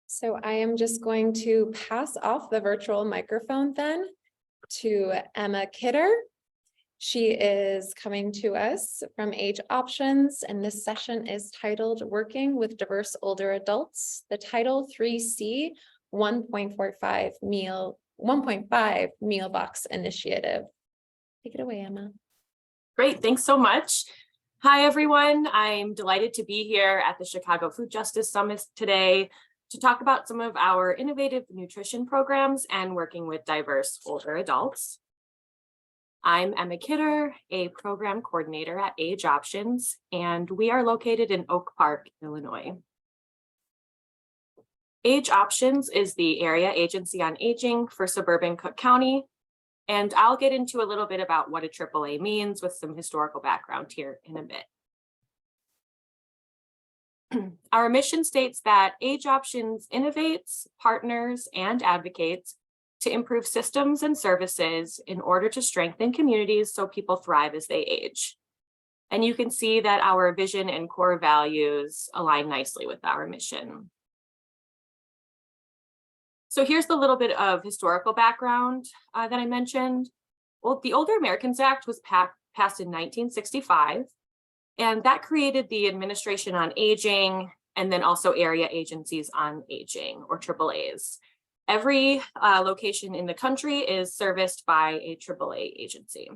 So I am just going to pass off the virtual microphone then to Emma Kidder. She is coming to us from AgeOptions, and this session is titled Working with Diverse Older Adults, the Title 3C 1.5 Meal Box Initiative. Take it away, Emma. Great, thanks so much. Hi, everyone. I'm delighted to be here at the Chicago Food Justice Summit today to talk about some of our innovative nutrition programs and working with diverse older adults. I'm Emma Kidder, a program coordinator at AgeOptions, and we are located in Oak Park, Illinois. AgeOptions is the area agency on aging for Suburban Cook County, and I'll get into a little bit about what a AAA means with some historical background here in a bit. Our mission states that AgeOptions innovates, partners, and advocates to improve systems and services in order to strengthen communities so people thrive as they age. And you can see that our vision and core values align nicely with our mission. So here's the little bit of historical background that I mentioned. Well, the Older Americans Act was passed in 1965, and that created the Administration on Aging and then also Area Agencies on Aging, or AAAs. Every location in the country is serviced by a AAA agency.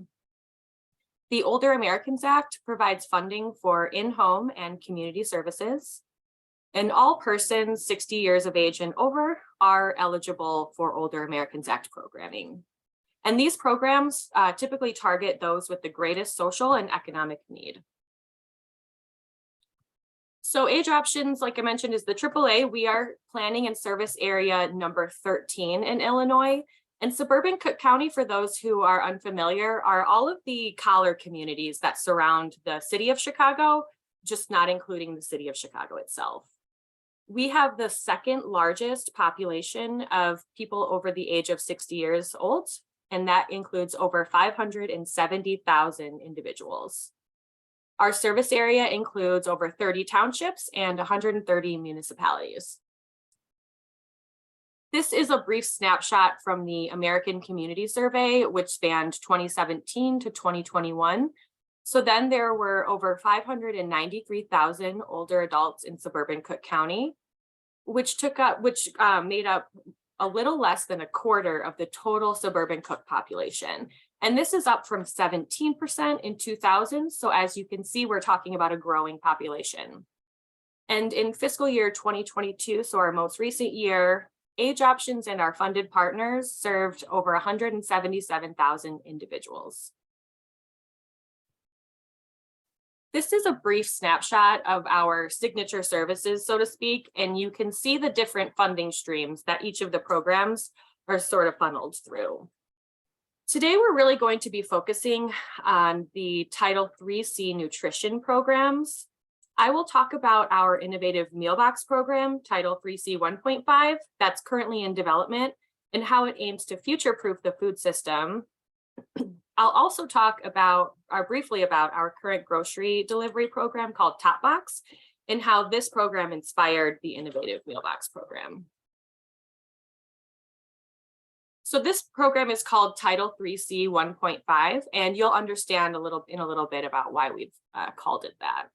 The Older Americans Act provides funding for in-home and community services, and all persons 60 years of age and over are eligible for Older Americans Act programming. And these programs typically target those with the greatest social and economic need. So AgeOptions, like I mentioned, is the AAA. We are planning and service area number 13 in Illinois. And Suburban Cook County, for those who are unfamiliar, are all of the collar communities that surround the city of Chicago, just not including the city of Chicago itself. We have the second largest population of people over the age of 60 years old, and that includes over 570,000 individuals. Our service area includes over 30 townships and 130 municipalities. This is a brief snapshot from the American Community Survey, which spanned 2017 to 2021. So then there were over 593,000 older adults in Suburban Cook County, which made up a little less than a quarter of the total Suburban Cook population. And this is up from 17% in 2000. So as you can see, we're talking about a growing population. And in fiscal year 2022, so our most recent year, AgeOptions and our funded partners served over 177,000 individuals. This is a brief snapshot of our signature services, so to speak, and you can see the different funding streams that each of the programs are sort of funneled through. Today, we're really going to be focusing on the Title 3C nutrition programs. I will talk about our innovative meal box program, Title 3C 1.5, that's currently in development, and how it aims to future-proof the food system. I'll also talk briefly about our current grocery delivery program called Top Box and how this program inspired the innovative meal box program. So this program is called Title 3C 1.5, and you'll understand in a little bit about why we've called it that.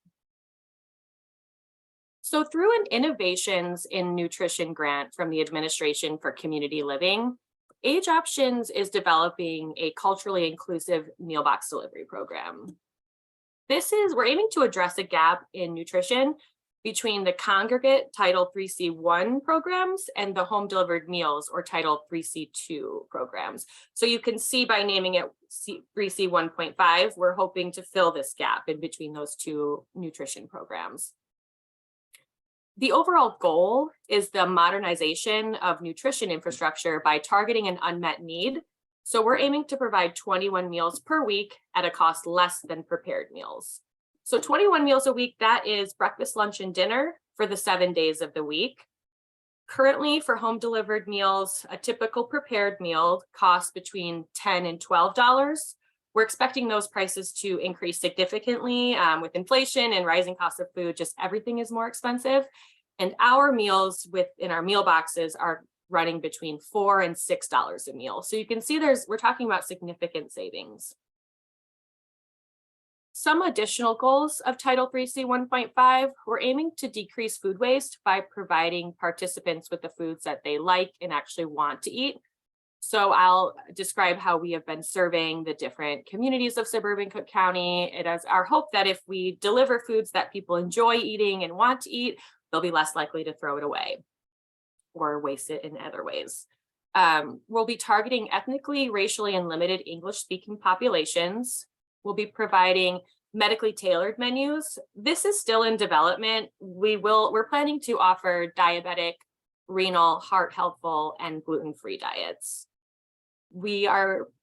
So through an Innovations in Nutrition grant from the Administration for Community Living, AgeOptions is developing a culturally inclusive meal box delivery program. We're aiming to address a gap in nutrition between the Congregate Title 3C1 programs and the Home Delivered Meals, or Title 3C2 programs. So you can see by naming it 3C 1.5, we're hoping to fill this gap in between those two nutrition programs. The overall goal is the modernization of nutrition infrastructure by targeting an unmet need. So we're aiming to provide 21 meals per week at a cost less than prepared meals. So 21 meals a week, that is breakfast, lunch, and dinner for the 7 days of the week. Currently, for home delivered meals, a typical prepared meal costs between $10 and $12. We're expecting those prices to increase significantly with inflation and rising costs of food. Just everything is more expensive. And our meals within our meal boxes are running between $4 and $6 a meal. So you can see we're talking about significant savings. Some additional goals of Title 3C 1.5, we're aiming to decrease food waste by providing participants with the foods that they like and actually want to eat. So I'll describe how we have been surveying the different communities of Suburban Cook County. It is our hope that if we deliver foods that people enjoy eating and want to eat, they'll be less likely to throw it away or waste it in other ways. We'll be targeting ethnically, racially, and limited English-speaking populations. We'll be providing medically tailored menus. This is still in development. We're planning to offer diabetic, renal, heart healthful, and gluten-free diets. We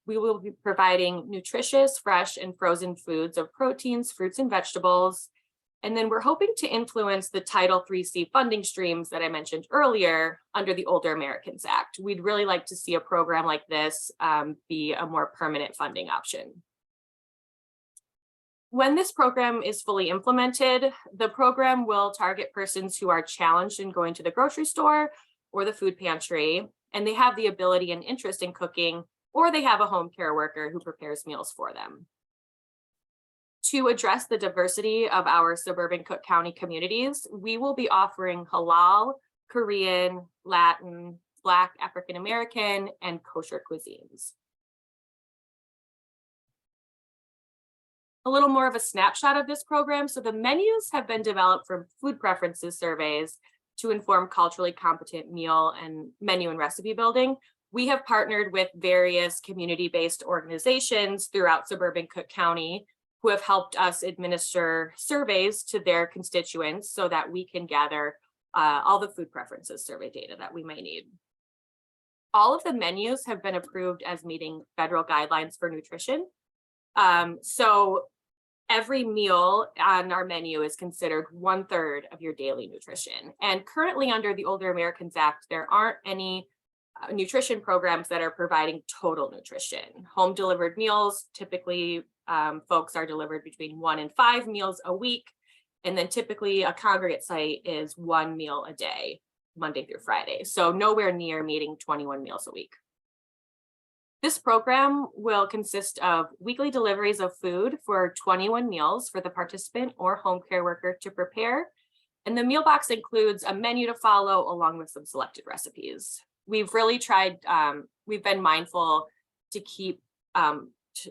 will be providing nutritious, fresh, and frozen foods of proteins, fruits, and vegetables. And then we're hoping to influence the Title 3C funding streams that I mentioned earlier under the Older Americans Act. We'd really like to see a program like this be a more permanent funding option. When this program is fully implemented, the program will target persons who are challenged in going to the grocery store or the food pantry, and they have the ability and interest in cooking, or they have a home care worker who prepares meals for them. To address the diversity of our Suburban Cook County communities, we will be offering halal, Korean, Latin, Black, African American, and kosher cuisines. A little more of a snapshot of this program. So the menus have been developed from food preferences surveys to inform culturally competent meal and menu and recipe building. We have partnered with various community-based organizations throughout Suburban Cook County who have helped us administer surveys to their constituents so that we can gather all the food preferences survey data that we may need. All of the menus have been approved as meeting federal guidelines for nutrition. So every meal on our menu is considered 1/3 of your daily nutrition. And currently under the Older Americans Act, there aren't any nutrition programs that are providing total nutrition. Home delivered meals, typically folks are delivered between 1 and 5 meals a week. And then typically a Congregate site is 1 meal a day, Monday through Friday. So nowhere near meeting 21 meals a week. This program will consist of weekly deliveries of food for 21 meals for the participant or home care worker to prepare. And the meal box includes a menu to follow along with some selected recipes. We've really tried, we've been mindful to keep,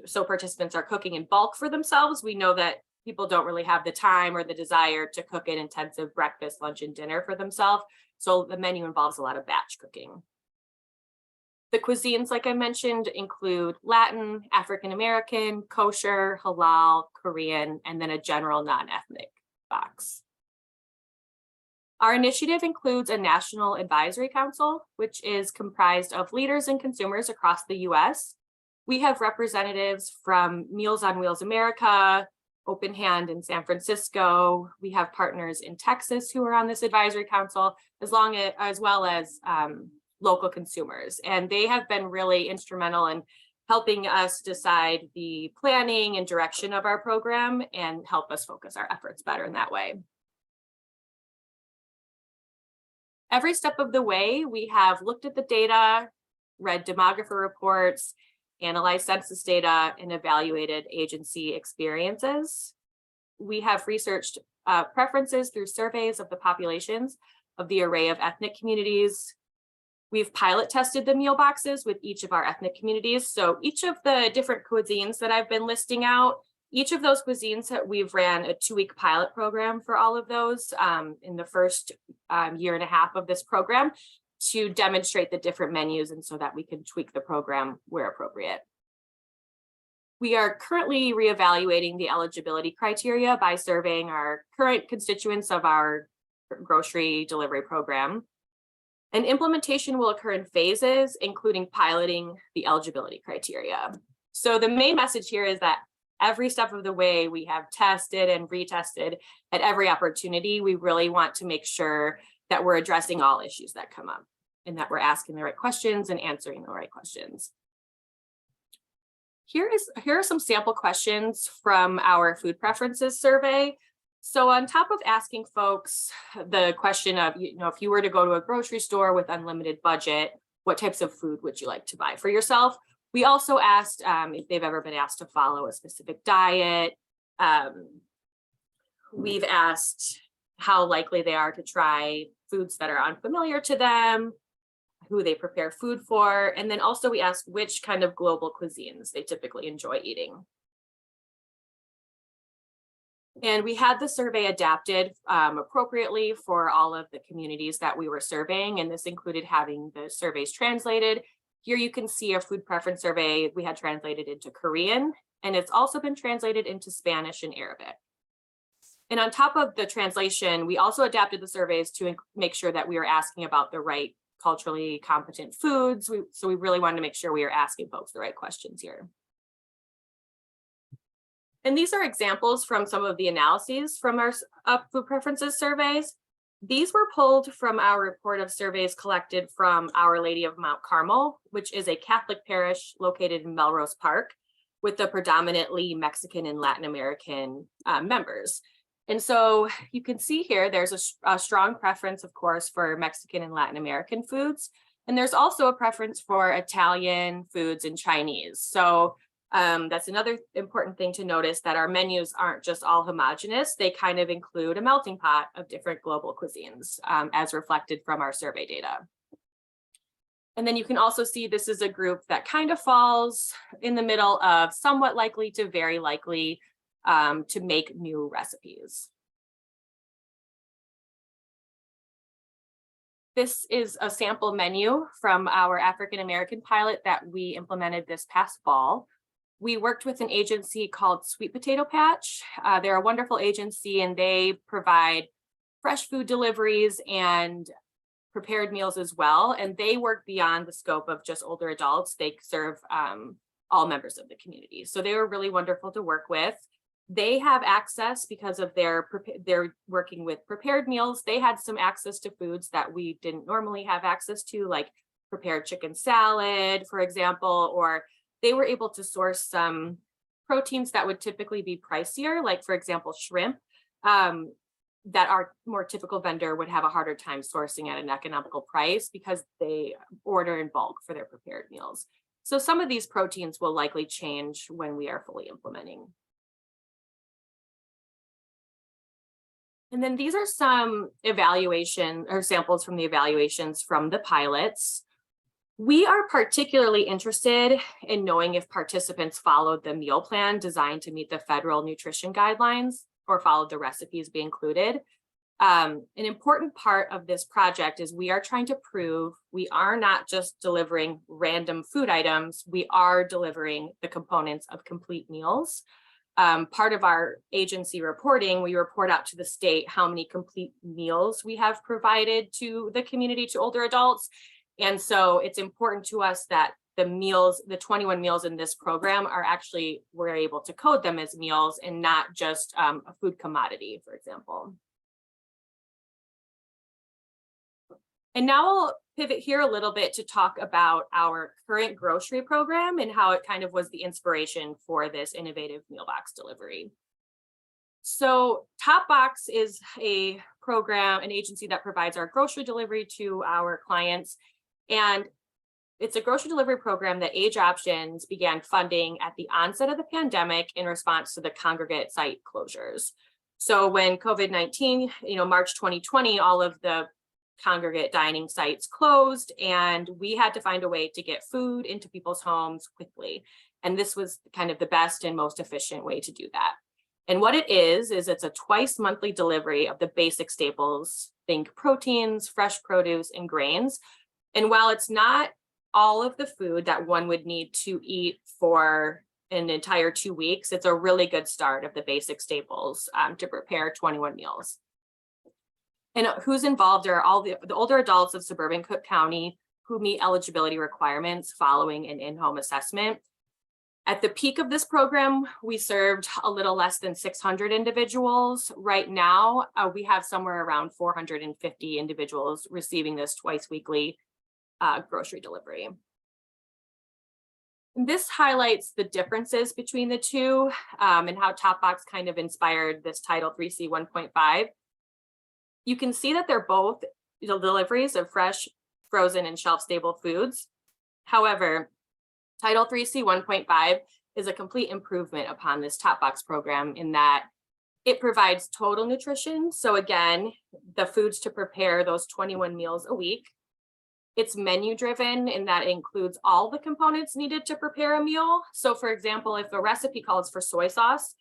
so participants are cooking in bulk for themselves. We know that people don't really have the time or the desire to cook an intensive breakfast, lunch, and dinner for themselves. So the menu involves a lot of batch cooking. The cuisines, like I mentioned, include Latin, African American, kosher, halal, Korean, and then a general non-ethnic box. Our initiative includes a national advisory council, which is comprised of leaders and consumers across the US. We have representatives from Meals on Wheels America, Open Hand in San Francisco. We have partners in Texas who are on this advisory council, as well as local consumers. And they have been really instrumental in helping us decide the planning and direction of our program and help us focus our efforts better in that way. Every step of the way, we have looked at the data, read demographer reports, analyzed census data, and evaluated agency experiences. We have researched preferences through surveys of the populations of the array of ethnic communities. We've pilot tested the meal boxes with each of our ethnic communities. So each of the different cuisines that I've been listing out, each of those cuisines that we've ran a 2-week pilot program for all of those in the first year and a half of this program to demonstrate the different menus and so that we can tweak the program where appropriate. We are currently reevaluating the eligibility criteria by surveying our current constituents of our grocery delivery program. And implementation will occur in phases, including piloting the eligibility criteria. So the main message here is that every step of the way we have tested and retested at every opportunity. We really want to make sure that we're addressing all issues that come up and that we're asking the right questions and answering the right questions. Here are some sample questions from our food preferences survey. So on top of asking folks the question of, if you were to go to a grocery store with unlimited budget, what types of food would you like to buy for yourself? We also asked if they've ever been asked to follow a specific diet. We've asked how likely they are to try foods that are unfamiliar to them, who they prepare food for, and then also we asked which kind of global cuisines they typically enjoy eating. And we had the survey adapted appropriately for all of the communities that we were surveying, and this included having the surveys translated. Here you can see a food preference survey we had translated into Korean, and it's also been translated into Spanish and Arabic. And on top of the translation, we also adapted the surveys to make sure that we were asking about the right culturally competent foods. So we really wanted to make sure we were asking folks the right questions here. And these are examples from some of the analyses from our food preferences surveys. These were pulled from our report of surveys collected from Our Lady of Mount Carmel, which is a Catholic parish located in Melrose Park with the predominantly Mexican and Latin American members. And so you can see here, there's a strong preference, of course, for Mexican and Latin American foods. And there's also a preference for Italian foods and Chinese. So that's another important thing to notice, that our menus aren't just all homogenous. They kind of include a melting pot of different global cuisines, as reflected from our survey data. And then you can also see this is a group that kind of falls in the middle of somewhat likely to very likely to make new recipes. This is a sample menu from our African American pilot that we implemented this past fall. We worked with an agency called Sweet Potato Patch. They're a wonderful agency, and they provide fresh food deliveries and prepared meals as well. And they work beyond the scope of just older adults. They serve all members of the community. So they were really wonderful to work with. They have access, because of they're working with prepared meals. They had some access to foods that we didn't normally have access to, like prepared chicken salad, for example, or they were able to source some proteins that would typically be pricier, like, for example, shrimp, that our more typical vendor would have a harder time sourcing at an economical price because they order in bulk for their prepared meals. So some of these proteins will likely change when we are fully implementing. And then these are some evaluation or samples from the evaluations from the pilots. We are particularly interested in knowing if participants followed the meal plan designed to meet the federal nutrition guidelines or followed the recipes we included. An important part of this project is we are trying to prove we are not just delivering random food items, we are delivering the components of complete meals. Part of our agency reporting, we report out to the state how many complete meals we have provided to the community, to older adults. And so it's important to us that the meals, the 21 meals in this program are actually, we're able to code them as meals and not just a food commodity, for example. And now I'll pivot here a little bit to talk about our current grocery program and how it kind of was the inspiration for this innovative meal box delivery. So Top Box is a program, an agency that provides our grocery delivery to our clients. And it's a grocery delivery program that AgeOptions began funding at the onset of the pandemic in response to the Congregate site closures. So when COVID-19, March 2020, all of the Congregate dining sites closed, and we had to find a way to get food into people's homes quickly. And this was kind of the best and most efficient way to do that. And what it is it's a twice monthly delivery of the basic staples, think proteins, fresh produce, and grains. And while it's not all of the food that one would need to eat for an entire 2 weeks, it's a really good start of the basic staples to prepare 21 meals. And who's involved are all the older adults of Suburban Cook County who meet eligibility requirements following an in-home assessment. At the peak of this program, we served a little less than 600 individuals. Right now, we have somewhere around 450 individuals receiving this twice weekly grocery delivery. This highlights the differences between the two and how Topbox kind of inspired this Title 3C 1.5. You can see that they're both deliveries of fresh, frozen, and shelf-stable foods. However, Title 3C 1.5 is a complete improvement upon this Topbox program in that it provides total nutrition. So again, the foods to prepare those 21 meals a week. It's menu driven in that it includes all the components needed to prepare a meal. So for example, if a recipe calls for soy sauce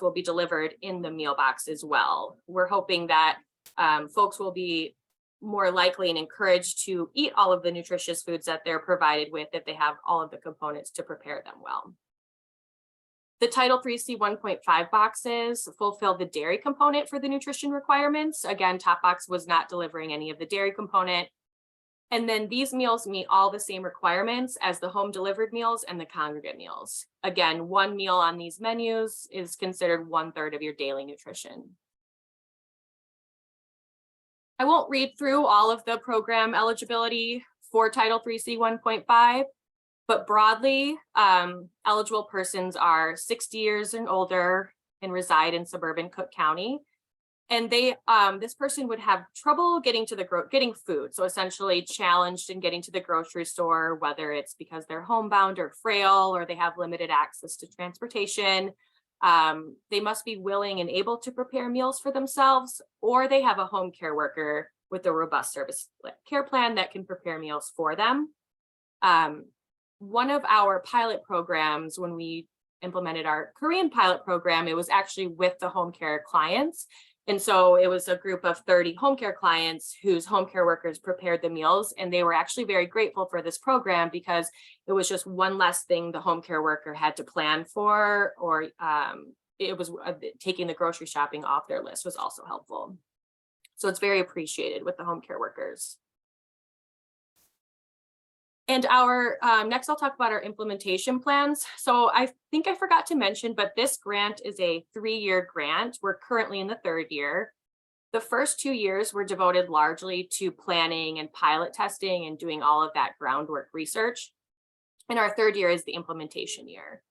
will be delivered in the meal box as well. We're hoping that folks will be more likely and encouraged to eat all of the nutritious foods that they're provided with if they have all of the components to prepare them well. The Title 3C 1.5 boxes fulfill the dairy component for the nutrition requirements. Again, Topbox was not delivering any of the dairy component. And then these meals meet all the same requirements as the home delivered meals and the Congregate meals. Again, one meal on these menus is considered 1/3 of your daily nutrition. I won't read through all of the program eligibility for Title 3C 1.5, but broadly, eligible persons are 60 years and older and reside in Suburban Cook County. And this person would have trouble getting food. So essentially challenged in getting to the grocery store, whether it's because they're homebound or frail, or they have limited access to transportation. They must be willing and able to prepare meals for themselves, or they have a home care worker with a robust service care plan that can prepare meals for them. One of our pilot programs, when we implemented our Korean pilot program, it was actually with the home care clients. And so it was a group of 30 home care clients whose home care workers prepared the meals. And they were actually very grateful for this program because it was just one less thing the home care worker had to plan for, or it was taking the grocery shopping off their list was also helpful. So it's very appreciated with the home care workers. And our next, I'll talk about our implementation plans. So I think I forgot to mention, but this grant is a 3-year grant. We're currently in the 3rd year. The first 2 years were devoted largely to planning and pilot testing and doing all of that groundwork research. And our 3rd year is the implementation year.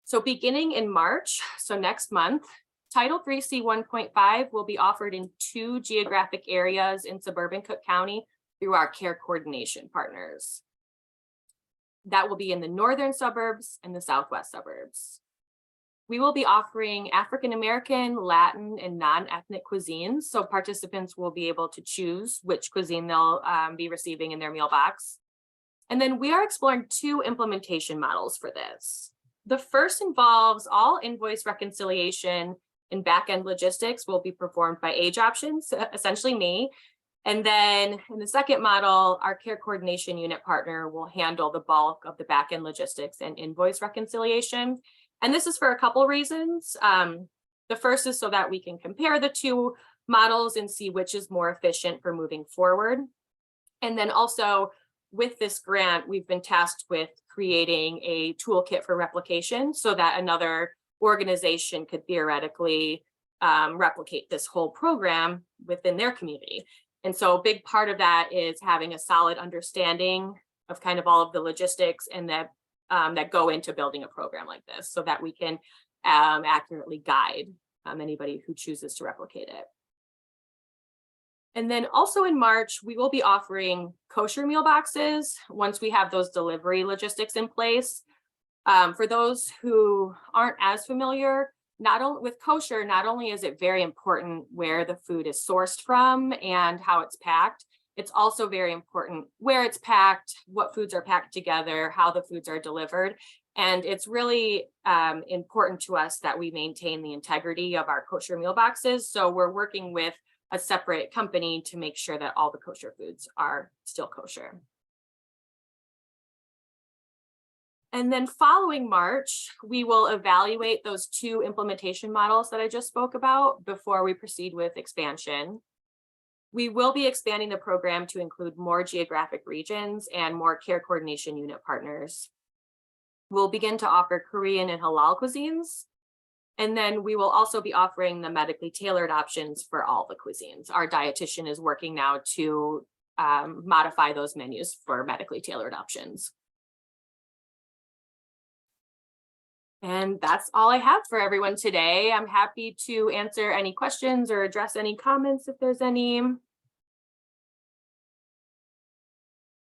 So beginning in March, so next month, Title 3C 1.5 will be offered in 2 geographic areas in Suburban Cook County through our care coordination partners. That will be in the northern suburbs and the southwest suburbs. We will be offering African American, Latin, and non-ethnic cuisines, so participants will be able to choose which cuisine they'll be receiving in their meal box. And then we are exploring 2 implementation models for this. The first involves all invoice reconciliation and back-end logistics will be performed by AgeOptions, essentially me. And then in the second model, our care coordination unit partner will handle the bulk of the back-end logistics and invoice reconciliation. And this is for a couple reasons. The first is so that we can compare the 2 models and see which is more efficient for moving forward. And then also with this grant, we've been tasked with creating a toolkit for replication so that another organization could theoretically replicate this whole program within their community. And so a big part of that is having a solid understanding of kind of all of the logistics and that go into building a program like this so that we can accurately guide anybody who chooses to replicate it. And then also in March, we will be offering kosher meal boxes once we have those delivery logistics in place. For those who aren't as familiar, with kosher, not only is it very important where the food is sourced from and how it's packed, it's also very important where it's packed, what foods are packed together, how the foods are delivered. And it's really important to us that we maintain the integrity of our kosher meal boxes. So we're working with a separate company to make sure that all the kosher foods are still kosher. And then following March, we will evaluate those 2 implementation models that I just spoke about before we proceed with expansion. We will be expanding the program to include more geographic regions and more care coordination unit partners. We'll begin to offer Korean and halal cuisines. And then we will also be offering the medically tailored options for all the cuisines. Our dietitian is working now to modify those menus for medically tailored options. And that's all I have for everyone today. I'm happy to answer any questions or address any comments if there's any.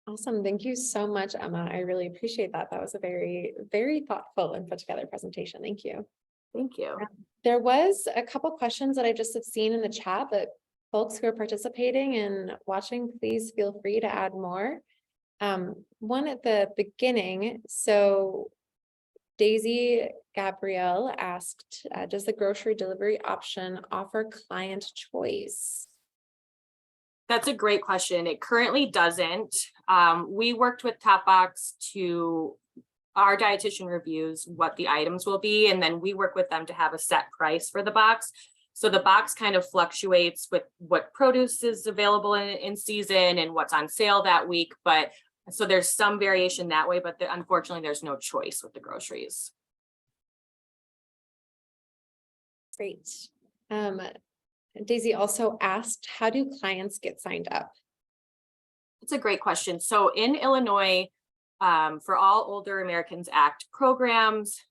Awesome. Thank you so much, Emma. I really appreciate that. That was a very, very thoughtful and put together presentation. Thank you. Thank you. There was a couple questions that I just have seen in the chat, but folks who are participating and watching, please feel free to add more. One at the beginning. So Daisy Gabrielle asked, does the grocery delivery option offer client choice? That's a great question. It currently doesn't. We worked with Topbox to, our dietitian reviews what the items will be, and then we work with them to have a set price for the box. So the box kind of fluctuates with what produce is available in season and what's on sale that week. But so there's some variation that way, but unfortunately, there's no choice with the groceries. Great. Daisy also asked, how do clients get signed up? It's a great question. So in Illinois, for all Older Americans Act programs,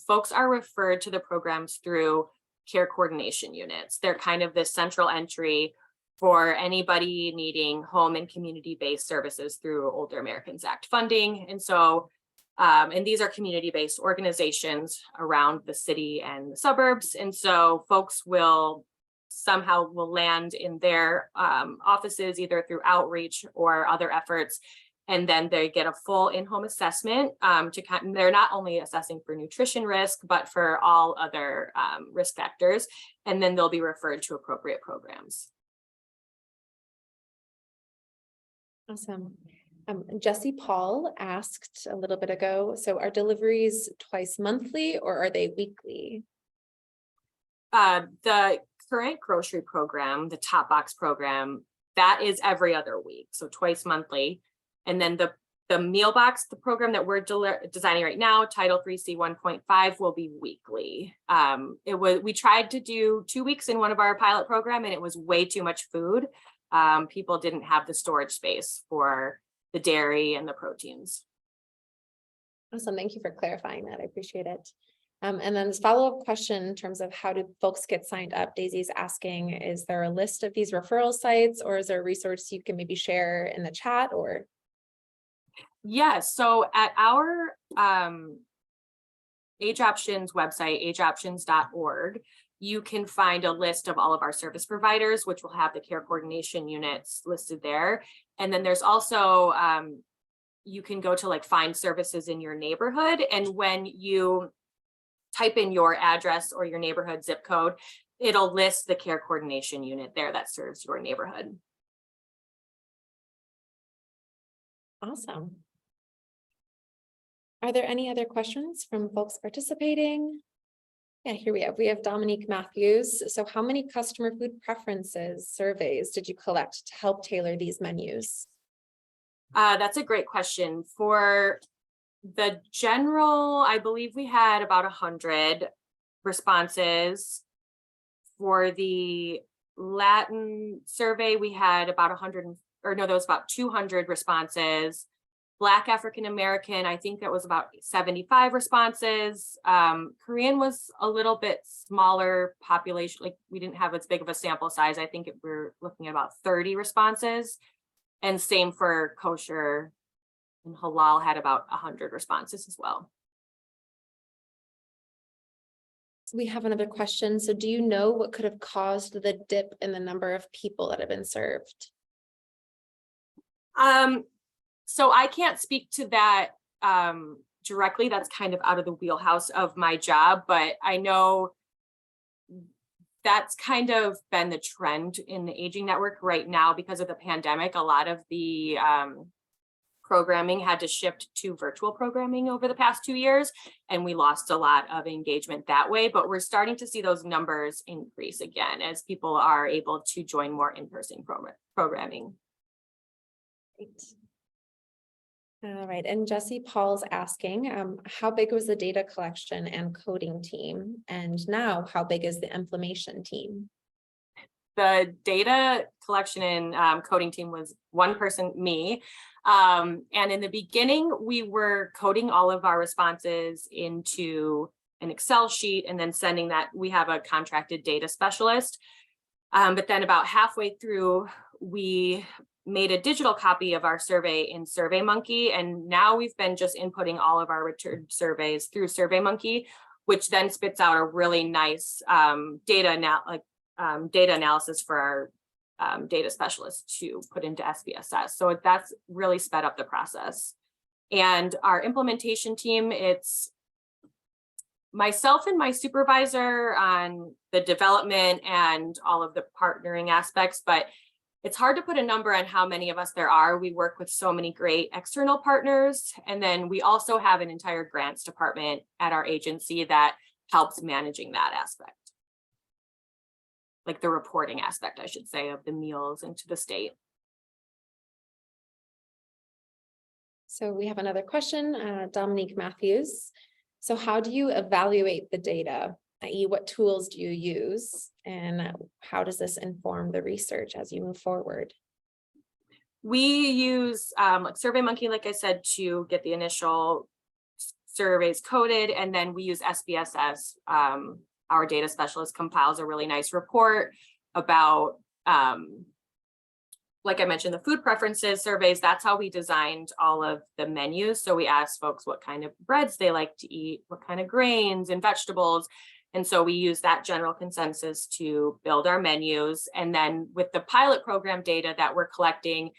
folks are referred to the programs through care coordination units. They're kind of the central entry for anybody needing home and community-based services through Older Americans Act funding. And so, and these are community-based organizations around the city and the suburbs. And so folks will somehow land in their offices, either through outreach or other efforts. And then they get a full in-home assessment they're not only assessing for nutrition risk, but for all other risk factors. And then they'll be referred to appropriate programs. Awesome. Jesse Paul asked a little bit ago, so are deliveries twice monthly or are they weekly? The current grocery program, the Top Box program, that is every other week, so twice monthly. And then the meal box, the program that we're designing right now, Title 3C 1.5, will be weekly. We tried to do 2 weeks in one of our pilot program, and it was way too much food. People didn't have the storage space for the dairy and the proteins. Awesome. Thank you for clarifying that. I appreciate it. And then this follow-up question in terms of how do folks get signed up? Daisy's asking, is there a list of these referral sites or is there a resource you can maybe share in the chat or? Yeah, so at our AgeOptions website, ageoptions.org, you can find a list of all of our service providers, which will have the care coordination units listed there. And then there's also, you can go to like find services in your neighborhood. And when you type in your address or your neighborhood zip code, it'll list the care coordination unit there that serves your neighborhood. Awesome. Are there any other questions from folks participating? Yeah, here we have Dominique Matthews. So how many customer food preferences surveys did you collect to help tailor these menus? That's a great question. For the general, I believe we had about 100 responses. For the Latin survey, we had about 100, or no, there was about 200 responses. Black African American, I think that was about 75 responses. Korean was a little bit smaller population, like we didn't have as big of a sample size. I think we're looking at about 30 responses. And same for kosher and halal had about 100 responses as well. We have another question. So do you know what could have caused the dip in the number of people that have been served? So I can't speak to that directly. That's kind of out of the wheelhouse of my job, but I know that's kind of been the trend in the Aging Network right now because of the pandemic. A lot of the programming had to shift to virtual programming over the past 2 years, and we lost a lot of engagement that way, but we're starting to see those numbers increase again as people are able to join more in-person programming. Great. All right, and Jesse Paul's asking, how big was the data collection and coding team? And now how big is the implementation team? the data collection and coding team was one person, me. And in the beginning, we were coding all of our responses into an Excel sheet and then sending that. We have a contracted data specialist. But then about halfway through, we made a digital copy of our survey in SurveyMonkey. And now we've been just inputting all of our returned surveys through SurveyMonkey, which then spits out a really nice data analysis for our data specialists to put into SPSS. So that's really sped up the process. And our implementation team, it's myself and my supervisor on the development and all of the partnering aspects, but it's hard to put a number on how many of us there are. We work with so many great external partners. And then we also have an entire grants department at our agency that helps managing that aspect. Like the reporting aspect, I should say, of the meals into the state. So we have another question, Dominique Matthews. So how do you evaluate the data, i.e. what tools do you use, and how does this inform the research as you move forward? We use like SurveyMonkey, like I said, to get the initial surveys coded, and then we use SPSS. Our data specialist compiles a really nice report about, like I mentioned, the food preferences surveys. That's how we designed all of the menus. So we asked folks what kind of breads they like to eat, what kind of grains and vegetables. And so we use that general consensus to build our menus. And then with the pilot program data that we're collecting,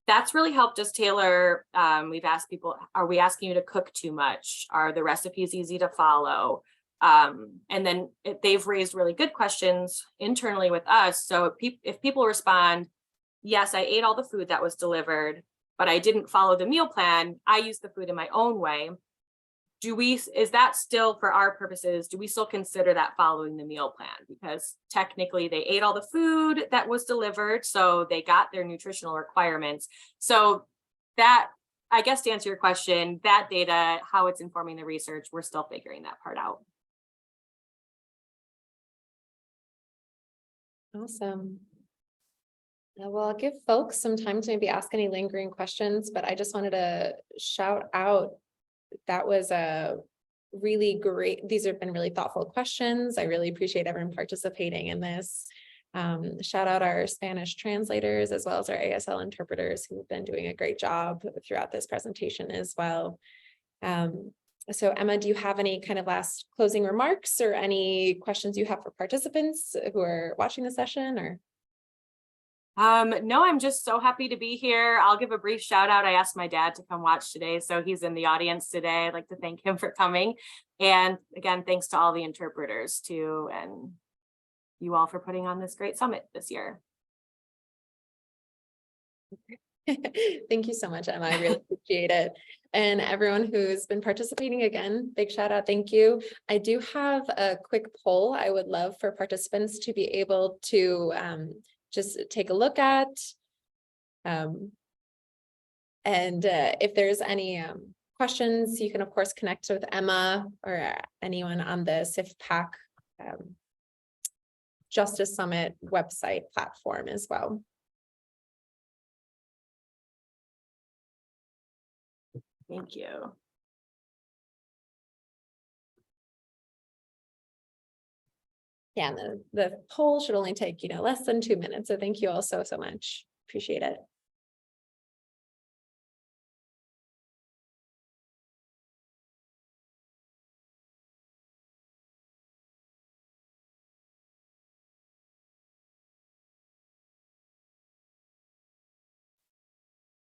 that's really helped us tailor. We've asked people, are we asking you to cook too much? Are the recipes easy to follow? And then they've raised really good questions internally with us. So if people respond, yes, I ate all the food that was delivered, but I didn't follow the meal plan, I used the food in my own way. Is that still, for our purposes, do we still consider that following the meal plan? Because technically they ate all the food that was delivered, so they got their nutritional requirements. So that, I guess to answer your question, that data, how it's informing the research, we're still figuring that part out. Awesome. Well, I'll give folks some time to maybe ask any lingering questions, but I just wanted to shout out, that was a really great, these have been really thoughtful questions. I really appreciate everyone participating in this. Shout out our Spanish translators as well as our ASL interpreters who have been doing a great job throughout this presentation as well. So Emma, do you have any kind of last closing remarks or any questions you have for participants who are watching the session, or? No, I'm just so happy to be here. I'll give a brief shout out. I asked my dad to come watch today, so he's in the audience today. I'd like to thank him for coming. And again, thanks to all the interpreters too, and you all for putting on this great summit this year. Thank you so much, Emma. I really appreciate it. And everyone who's been participating, again, big shout out. Thank you. I do have a quick poll I would love for participants to be able to just take a look at. And if there's any questions, you can of course connect with Emma or anyone on the CIFPAC Justice Summit website platform as well. Thank you. Yeah, and the poll should only take, less than 2 minutes. So thank you all so much. Appreciate it.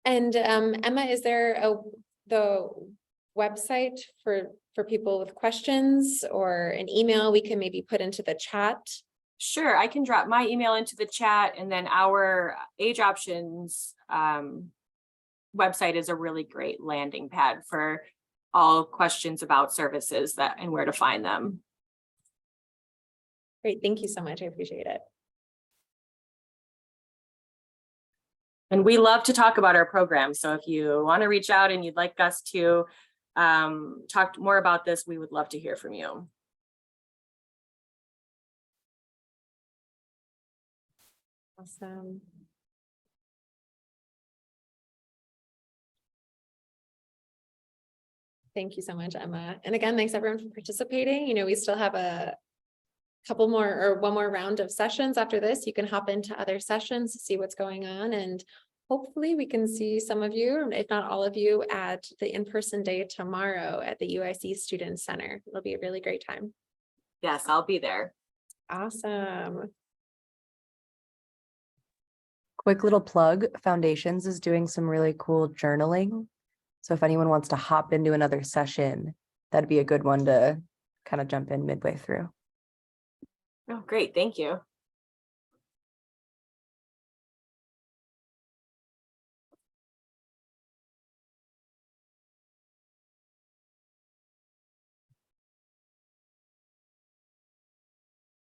And Emma, is there the website for people with questions or an email we can maybe put into the chat? Sure, I can drop my email into the chat, and then our AgeOptions website is a really great landing pad for all questions about services and where to find them. Great, thank you so much. I appreciate it. And we love to talk about our program. So if you want to reach out and you'd like us to talk more about this, we would love to hear from you. Awesome. Thank you so much, Emma. And again, thanks everyone for participating. You know, we still have a couple more or one more round of sessions after this. You can hop into other sessions to see what's going on, and hopefully we can see some of you, if not all of you, at the in-person day tomorrow at the UIC Student Center. It'll be a really great time. Yes, I'll be there. Awesome. Quick little plug, Foundations is doing some really cool journaling. So if anyone wants to hop into another session, that'd be a good one to kind of jump in midway through. Oh, great. Thank you.